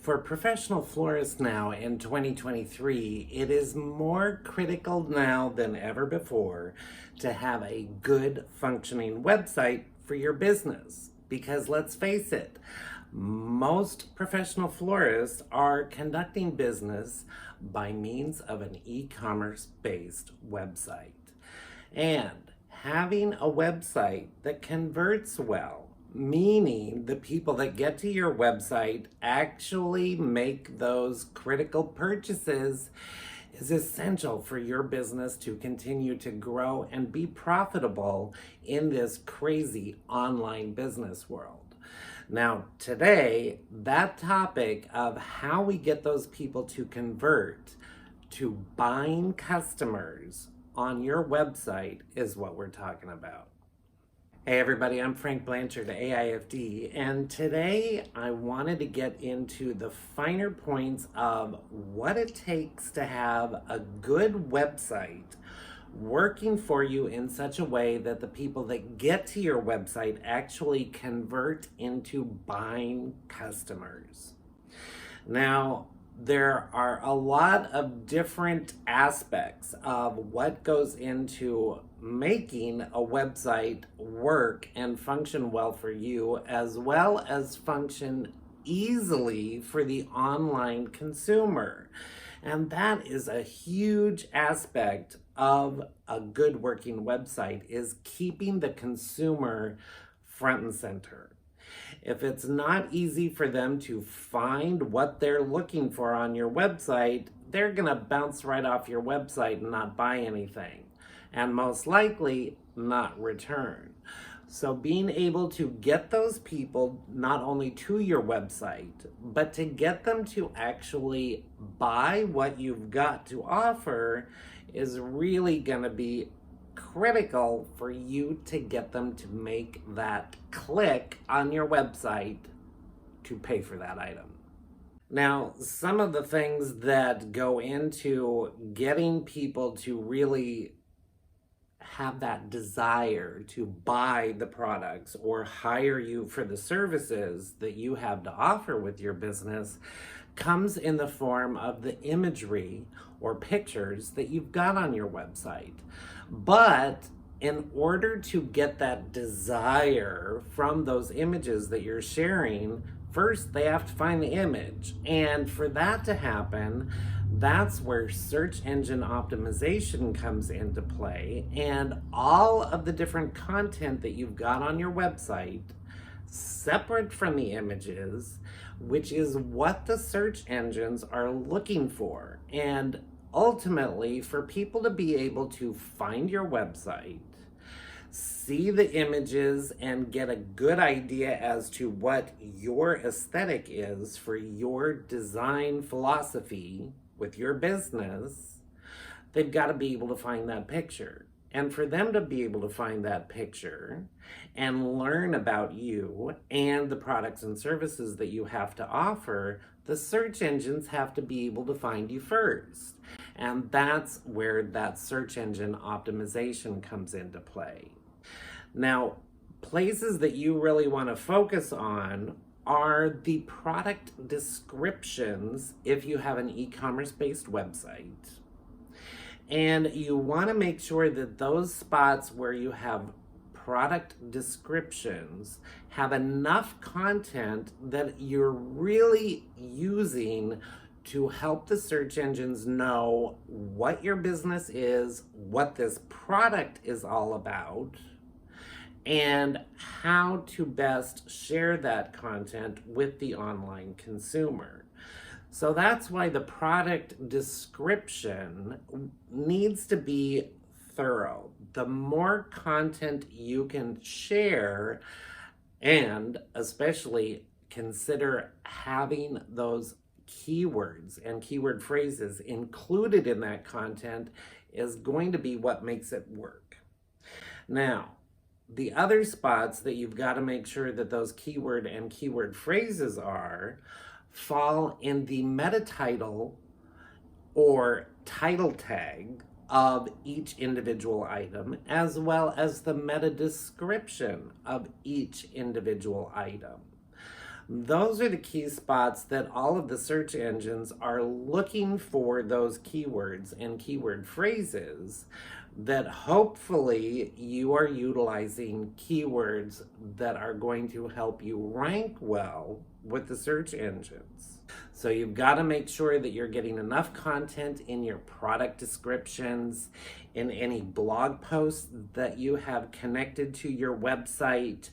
For professional florists now in 2023, it is more critical now than ever before to have a good functioning website for your business. Because let's face it, most professional florists are conducting business by means of an e-commerce based website. And having a website that converts well, meaning the people that get to your website actually make those critical purchases, is essential for your business to continue to grow and be profitable in this crazy online business world. Now, today, that topic of how we get those people to convert to buying customers on your website is what we're talking about. Hey everybody, I'm Frank Blanchard, AIFD, and today I wanted to get into the finer points of what it takes to have a good website working for you in such a way that the people that get to your website actually convert into buying customers. Now, there are a lot of different aspects of what goes into making a website work and function well for you, as well as function easily for the online consumer. And that is a huge aspect of a good working website, is keeping the consumer front and center. If it's not easy for them to find what they're looking for on your website, they're going to bounce right off your website and not buy anything, and most likely not return. So being able to get those people not only to your website, but to get them to actually buy what you've got to offer is really going to be critical for you to get them to make that click on your website to pay for that item. Now, some of the things that go into getting people to really have that desire to buy the products or hire you for the services that you have to offer with your business comes in the form of the imagery or pictures that you've got on your website. But in order to get that desire from those images that you're sharing, first they have to find the image. And for that to happen, that's where search engine optimization comes into play, and all of the different content that you've got on your website, separate from the images, which is what the search engines are looking for. And ultimately, for people to be able to find your website, see the images, and get a good idea as to what your aesthetic is for your design philosophy with your business, they've got to be able to find that picture. And for them to be able to find that picture and learn about you and the products and services that you have to offer, the search engines have to be able to find you first. And that's where that search engine optimization comes into play. Now, places that you really want to focus on are the product descriptions if you have an e-commerce based website. And you want to make sure that those spots where you have product descriptions have enough content that you're really using to help the search engines know what your business is, what this product is all about, and how to best share that content with the online consumer. So that's why the product description needs to be thorough. The more content you can share, and especially consider having those keywords and keyword phrases included in that content, is going to be what makes it work. Now, the other spots that you've got to make sure that those keyword and keyword phrases fall in the meta title or title tag of each individual item, as well as the meta description of each individual item. Those are the key spots that all of the search engines are looking for, those keywords and keyword phrases that hopefully you are utilizing keywords that are going to help you rank well with the search engines. So you've got to make sure that you're getting enough content in your product descriptions, in any blog posts that you have connected to your website,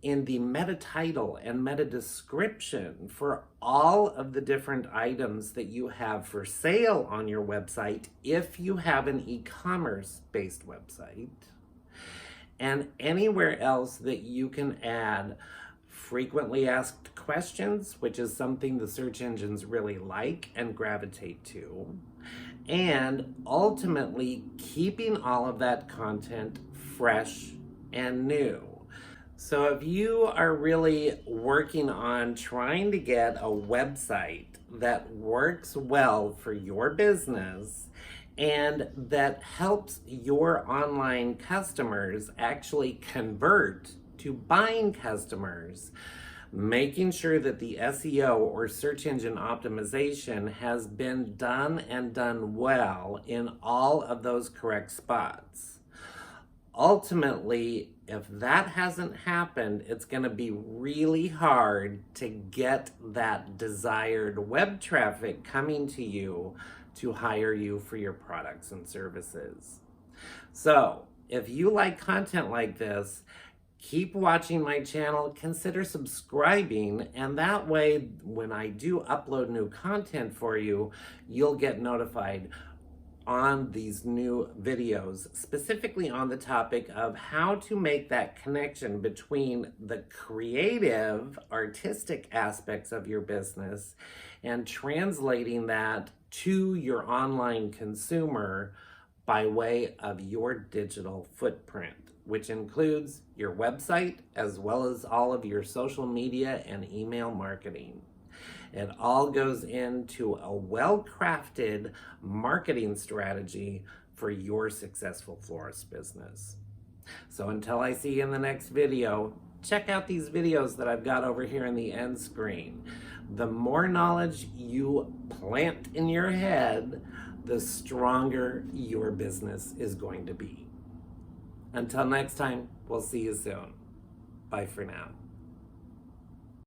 in the meta title and meta description for all of the different items that you have for sale on your website if you have an e-commerce based website, and anywhere else that you can add frequently asked questions, which is something the search engines really like and gravitate to, and ultimately keeping all of that content fresh and new. So if you are really working on trying to get a website that works well for your business and that helps your online customers actually convert to buying customers, making sure that the SEO or search engine optimization has been done and done well in all of those correct spots. Ultimately, if that hasn't happened, it's going to be really hard to get that desired web traffic coming to you to hire you for your products and services. So, if you like content like this, keep watching my channel, consider subscribing, and that way, when I do upload new content for you, you'll get notified on these new videos, specifically on the topic of how to make that connection between the creative, artistic aspects of your business and translating that to your online consumer by way of your digital footprint, which includes your website as well as all of your social media and email marketing. It all goes into a well-crafted marketing strategy for your successful florist business. So until I see you in the next video, check out these videos that I've got over here in the end screen. The more knowledge you plant in your head, the stronger your business is going to be. Until next time, we'll see you soon. Bye for now.